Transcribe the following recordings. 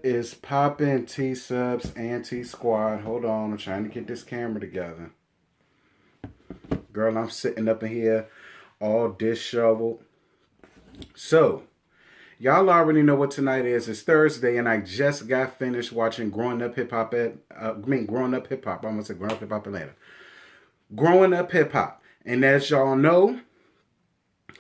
What is poppin', T-subs and T-squad? Hold on, I'm trying to get this camera together. Girl, I'm sitting up in here all disheveled. So, y'all already know what tonight is. It's Thursday, and I just got finished watching Growing Up Hip Hop Growing Up Hip Hop. I almost said Growing Up Hip Hop Atlanta. Growing Up Hip Hop. And as y'all know,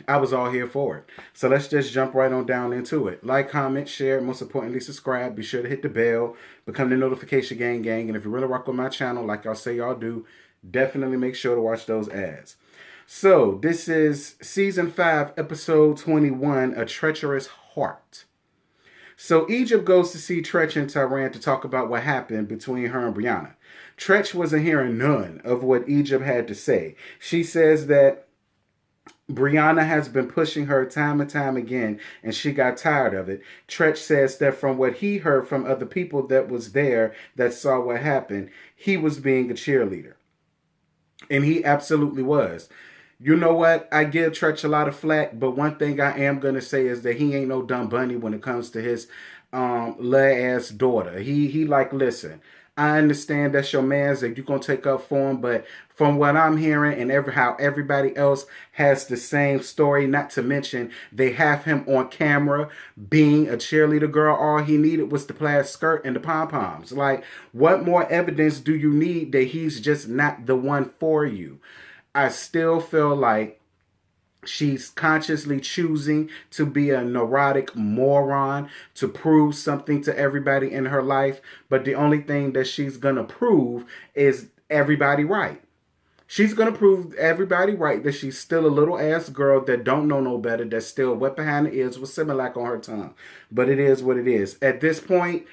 I was all here for it. So let's just jump right on down into it. Like, comment, share, most importantly, subscribe. Be sure to hit the bell, become the notification gang. And if you really rock with my channel, like y'all say y'all do, definitely make sure to watch those ads. So this is season 5, episode 21, A Treacherous Heart. So Egypt goes to see Treach and Tehran to talk about what happened between her and Brianna. Treach wasn't hearing none of what Egypt had to say. She says that Brianna has been pushing her time and time again, and she got tired of it. Treach says that from what he heard from other people that was there that saw what happened, he was being a cheerleader. And he absolutely was. You know what? I give Treach a lot of flack, but one thing I am going to say is that he ain't no dumb bunny when it comes to his little ass daughter. He like, listen, I understand that's your man's that you're going to take up for him, but from what I'm hearing and how everybody else has the same story, not to mention they have him on camera being a cheerleader girl. All he needed was the plaid skirt and the pom-poms. Like, what more evidence do you need that he's just not the one for you? I still feel like she's consciously choosing to be a neurotic moron to prove something to everybody in her life. But the only thing that she's going to prove is everybody right. She's going to prove everybody right that she's still a little ass girl that don't know no better, that's still wet behind the ears with Similac on her tongue. But it is what it is. At this point,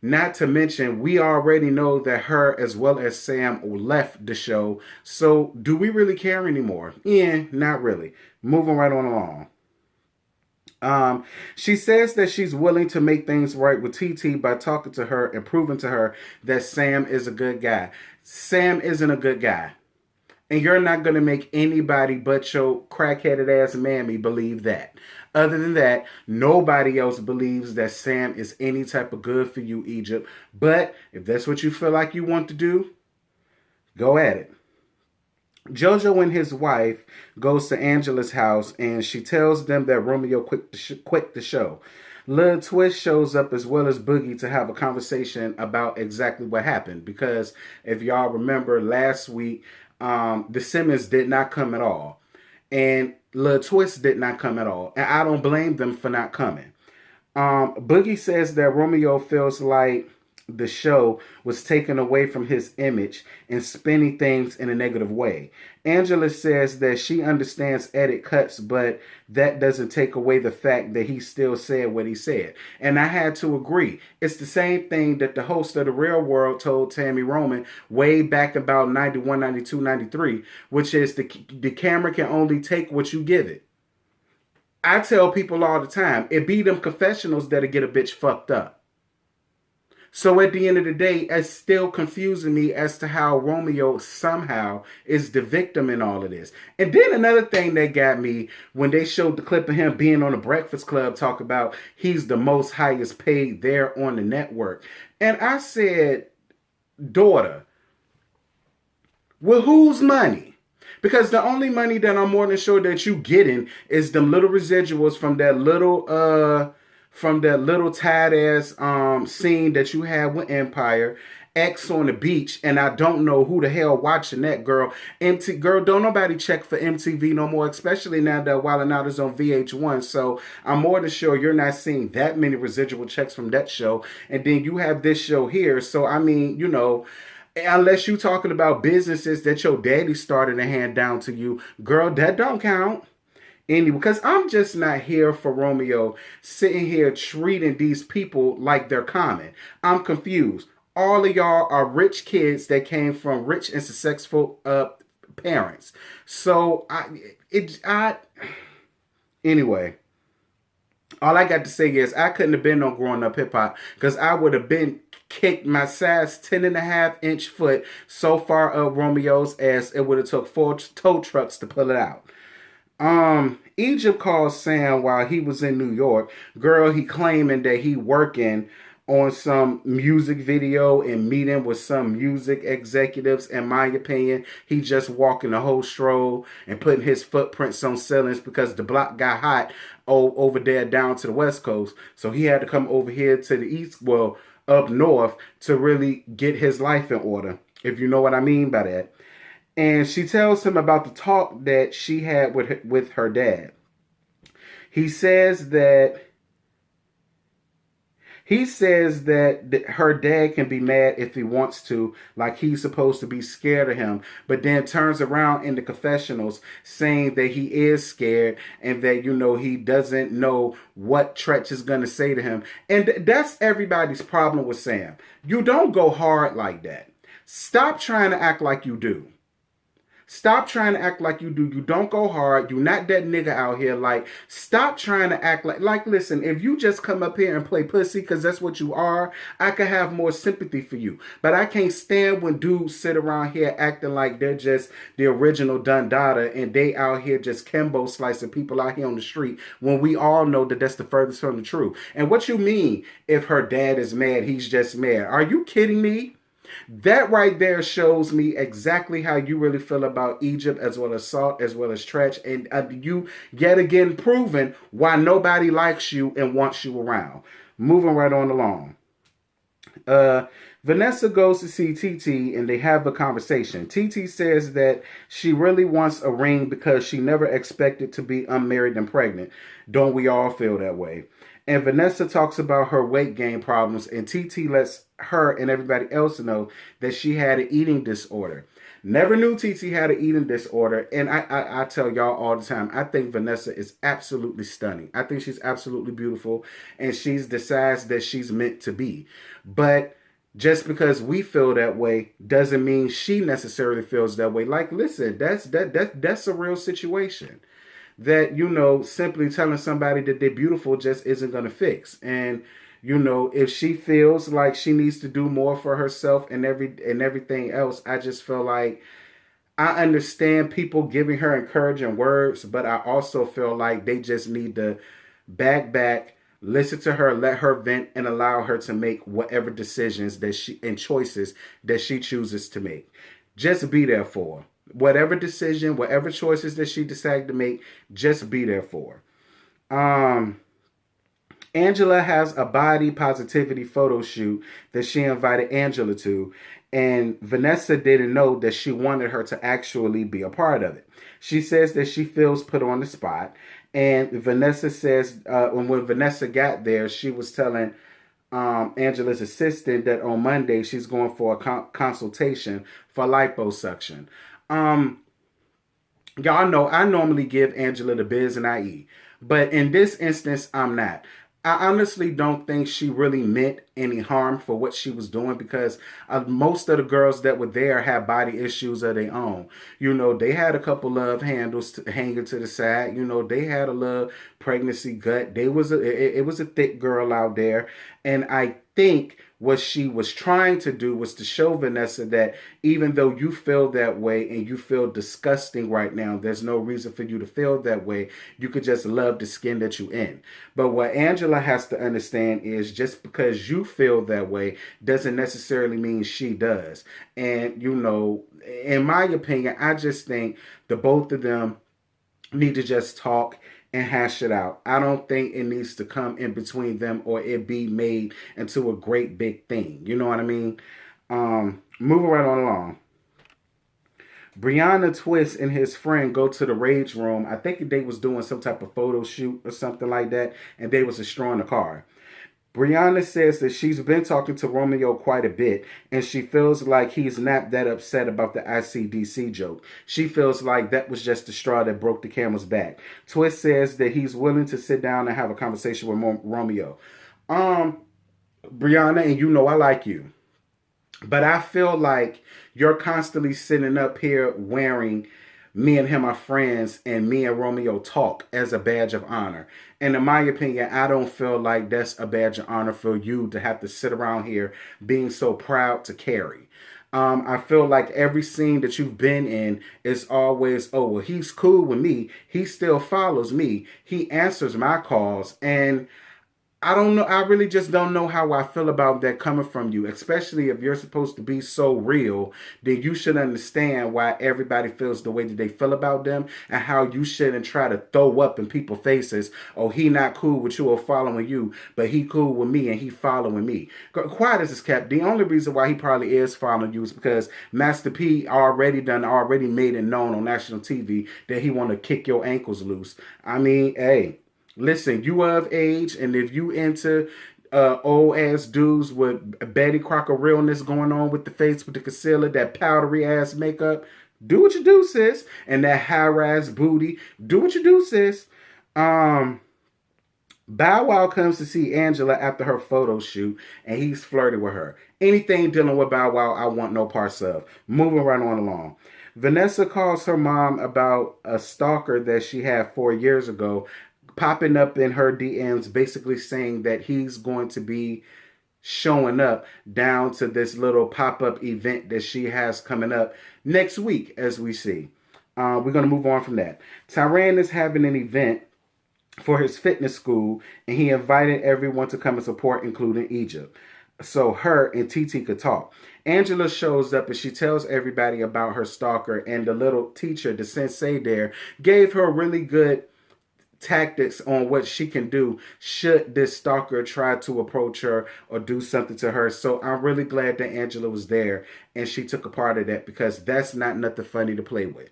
not to mention, we already know that her as well as Sam left the show. So do we really care anymore? Yeah, not really. Moving right on along. She says that she's willing to make things right with TT by talking to her and proving to her that Sam is a good guy. Sam isn't a good guy. And you're not going to make anybody but your crackheaded ass mammy believe that. Other than that, nobody else believes that Sam is any type of good for you, Egypt. But if that's what you feel like you want to do, go at it. Jojo and his wife goes to Angela's house and she tells them that Romeo quit the show. Lil Twist shows up as well as Boogie to have a conversation about exactly what happened. Because if y'all remember last week, the Simmons did not come at all. And Lil Twist did not come at all. And I don't blame them for not coming. Boogie says that Romeo feels like the show was taken away from his image and spinning things in a negative way. Angela says that she understands edit cuts, but that doesn't take away the fact that he still said what he said. And I had to agree. It's the same thing that the host of The Real World told Tammy Roman way back about 91, 92, 93, which is the camera can only take what you give it. I tell people all the time, it be them confessionals that'll get a bitch fucked up. So at the end of the day, it's still confusing me as to how Romeo somehow is the victim in all of this. And then another thing that got me, when they showed the clip of him being on the Breakfast Club, talk about he's the most highest paid there on the network. And I said, daughter, with whose money? Because the only money that I'm more than sure that you getting is them little residuals from that little tight ass scene that you had with Empire, X on the beach, and I don't know who the hell watching that, girl. Girl, don't nobody check for MTV no more, especially now that Wild 'N Out is on VH1. So I'm more than sure you're not seeing that many residual checks from that show. And then you have this show here. So I mean, you know, unless you talking about businesses that your daddy started to hand down to you, girl, that don't count. Anyway, because I'm just not here for Romeo sitting here treating these people like they're common. I'm confused. All of y'all are rich kids that came from rich and successful parents. So anyway, all I got to say is I couldn't have been no growing up hip hop because I would have been kicked my size 10.5-inch foot so far up Romeo's ass it would have took 4 tow trucks to pull it out. Egypt called Sam while he was in New York. Girl, he claiming that he working on some music video and meeting with some music executives. In my opinion, he just walking the whole stroll and putting his footprints on ceilings because the block got hot over there down to the West Coast. So he had to come over here to the East, well, up north, to really get his life in order, if you know what I mean by that. And she tells him about the talk that she had with her dad. He says that her dad can be mad if he wants to, like he's supposed to be scared of him, but then turns around in the confessionals saying that he is scared and that, he doesn't know what Treach is going to say to him. And that's everybody's problem with Sam. You don't go hard like that. Stop trying to act like you do. Stop trying to act like you do. You don't go hard. You're not that nigga out here. Like, stop trying to act like, listen, if you just come up here and play pussy because that's what you are, I could have more sympathy for you. But I can't stand when dudes sit around here acting like they're just the original Dundada and they out here just Kimbo slicing people out here on the street when we all know that that's the furthest from the truth. And what you mean if her dad is mad, he's just mad? Are you kidding me? That right there shows me exactly how you really feel about Egypt, as well as Salt, as well as Treach, and you yet again proven why nobody likes you and wants you around. Moving right on along. Vanessa goes to see TT and they have a conversation. TT says that she really wants a ring because she never expected to be unmarried and pregnant. Don't we all feel that way? And Vanessa talks about her weight gain problems, and TT lets her and everybody else know that she had an eating disorder. Never knew TT had an eating disorder, and I tell y'all all the time, I think Vanessa is absolutely stunning. I think she's absolutely beautiful, and she's the size that she's meant to be. But just because we feel that way doesn't mean she necessarily feels that way. Like, listen, that's a real situation that, simply telling somebody that they're beautiful just isn't going to fix. And, if she feels like she needs to do more for herself and everything else, I just feel like I understand people giving her encouraging words, but I also feel like they just need to back, listen to her, let her vent, and allow her to make whatever decisions and choices that she chooses to make. Just be there for her. Whatever decision, whatever choices that she decides to make, just be there for her. Angela has a body positivity photo shoot that she invited Angela to, and Vanessa didn't know that she wanted her to actually be a part of it. She says that she feels put on the spot, and Vanessa says when Vanessa got there, she was telling Angela's assistant that on Monday she's going for a consultation for liposuction. Y'all know I normally give Angela the biz and I eat, but in this instance, I'm not. I honestly don't think she really meant any harm for what she was doing because most of the girls that were there had body issues of their own. They had a couple love handles hanging to the side. They had a little pregnancy gut. It was a thick girl out there. And I think what she was trying to do was to show Vanessa that even though you feel that way and you feel disgusting right now, there's no reason for you to feel that way. You could just love the skin that you're in. But what Angela has to understand is just because you feel that way doesn't necessarily mean she does. And, in my opinion, I just think the both of them need to just talk and hash it out. I don't think it needs to come in between them or it be made into a great big thing. You know what I mean? Moving right on along. Brianna, Twist, and his friend go to the rage room. I think they was doing some type of photo shoot or something like that, and they was destroying the car. Brianna says that she's been talking to Romeo quite a bit, and she feels like he's not that upset about the ICDC joke. She feels like that was just the straw that broke the camel's back. Twist says that he's willing to sit down and have a conversation with Romeo. Brianna, and I like you, but I feel like you're constantly sitting up here wearing me and him are friends and me and Romeo talk as a badge of honor. And in my opinion, I don't feel like that's a badge of honor for you to have to sit around here being so proud to carry. I feel like every scene that you've been in is always, oh, well, he's cool with me. He still follows me. He answers my calls. And I don't know. I really just don't know how I feel about that coming from you, especially if you're supposed to be so real. Then you should understand why everybody feels the way that they feel about them, and how you shouldn't try to throw up in people's faces. Oh, he not cool with you or following you, but he cool with me and he following me. Quiet as is kept. The only reason why he probably is following you is because Master P already made it known on national TV that he want to kick your ankles loose. I mean, hey. Listen, you are of age, and if you into old ass dudes with Betty Crocker realness going on with the face, with the concealer, that powdery ass makeup, do what you do, sis. And that high rise booty, do what you do, sis. Bow Wow comes to see Angela after her photo shoot, and he's flirting with her. Anything dealing with Bow Wow, I want no parts of. Moving right on along. Vanessa calls her mom about a stalker that she had 4 years ago, popping up in her DMs, basically saying that he's going to be showing up down to this little pop-up event that she has coming up next week, as we see. We're going to move on from that. Tyran is having an event for his fitness school, and he invited everyone to come and support, including Egypt, so her and TT could talk. Angela shows up and she tells everybody about her stalker, and the little teacher, the sensei there, gave her really good tactics on what she can do should this stalker try to approach her or do something to her. So I'm really glad that Angela was there and she took a part of that, because that's not nothing funny to play with.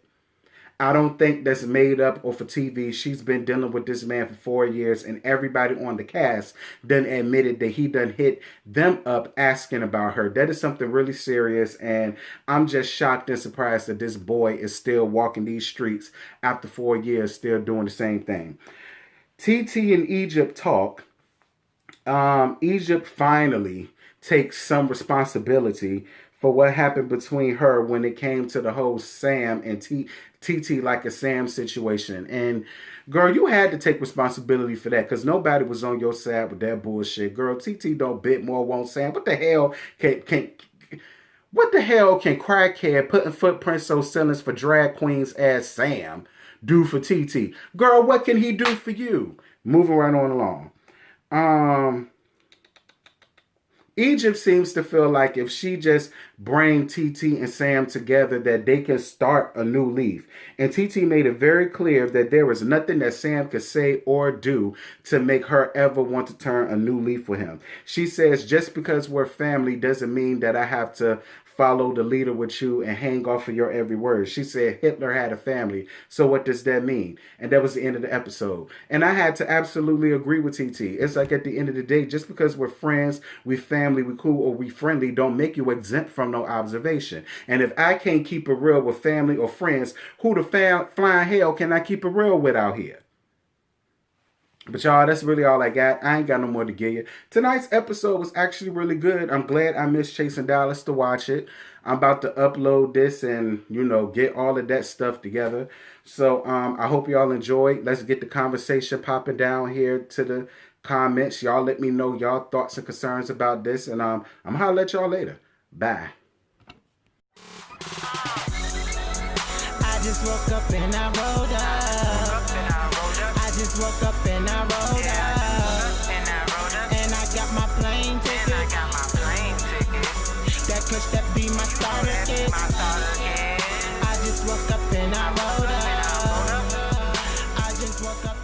I don't think that's made up or for TV. She's been dealing with this man for 4 years, and everybody on the cast done admitted that he done hit them up asking about her. That is something really serious, and I'm just shocked and surprised that this boy is still walking these streets after 4 years, still doing the same thing. TT and Egypt talk. Egypt finally takes some responsibility for what happened between her when it came to the whole Sam and TT like a Sam situation. And girl, you had to take responsibility for that, because nobody was on your side with that bullshit. Girl, TT don't bit more, won't Sam. What the hell can crackhead putting footprints on ceilings for drag queens as Sam do for TT? Girl, what can he do for you? Moving right on along. Egypt seems to feel like if she just bring TT and Sam together, that they can start a new leaf. And TT made it very clear that there was nothing that Sam could say or do to make her ever want to turn a new leaf with him. She says, just because we're family doesn't mean that I have to follow the leader with you and hang off of your every word. She said Hitler had a family. So what does that mean? And that was the end of the episode. And I had to absolutely agree with TT. It's like at the end of the day, just because we're friends, we family, we cool, or we friendly, don't make you exempt from no observation. And if I can't keep it real with family or friends, who the flying hell can I keep it real with out here? But y'all, that's really all I got. I ain't got no more to give you. Tonight's episode was actually really good. I'm glad I missed Chasing Dallas to watch it. I'm about to upload this and, get all of that stuff together. So I hope y'all enjoyed. Let's get the conversation popping down here to the comments. Y'all let me know y'all thoughts and concerns about this. And I'm going to holler at y'all later. Bye. I just woke up and I rolled up. I just woke up and I rolled up. And I got my plane ticket. That clutch, that be my starter kit. I just woke up and I rolled up. I just woke up.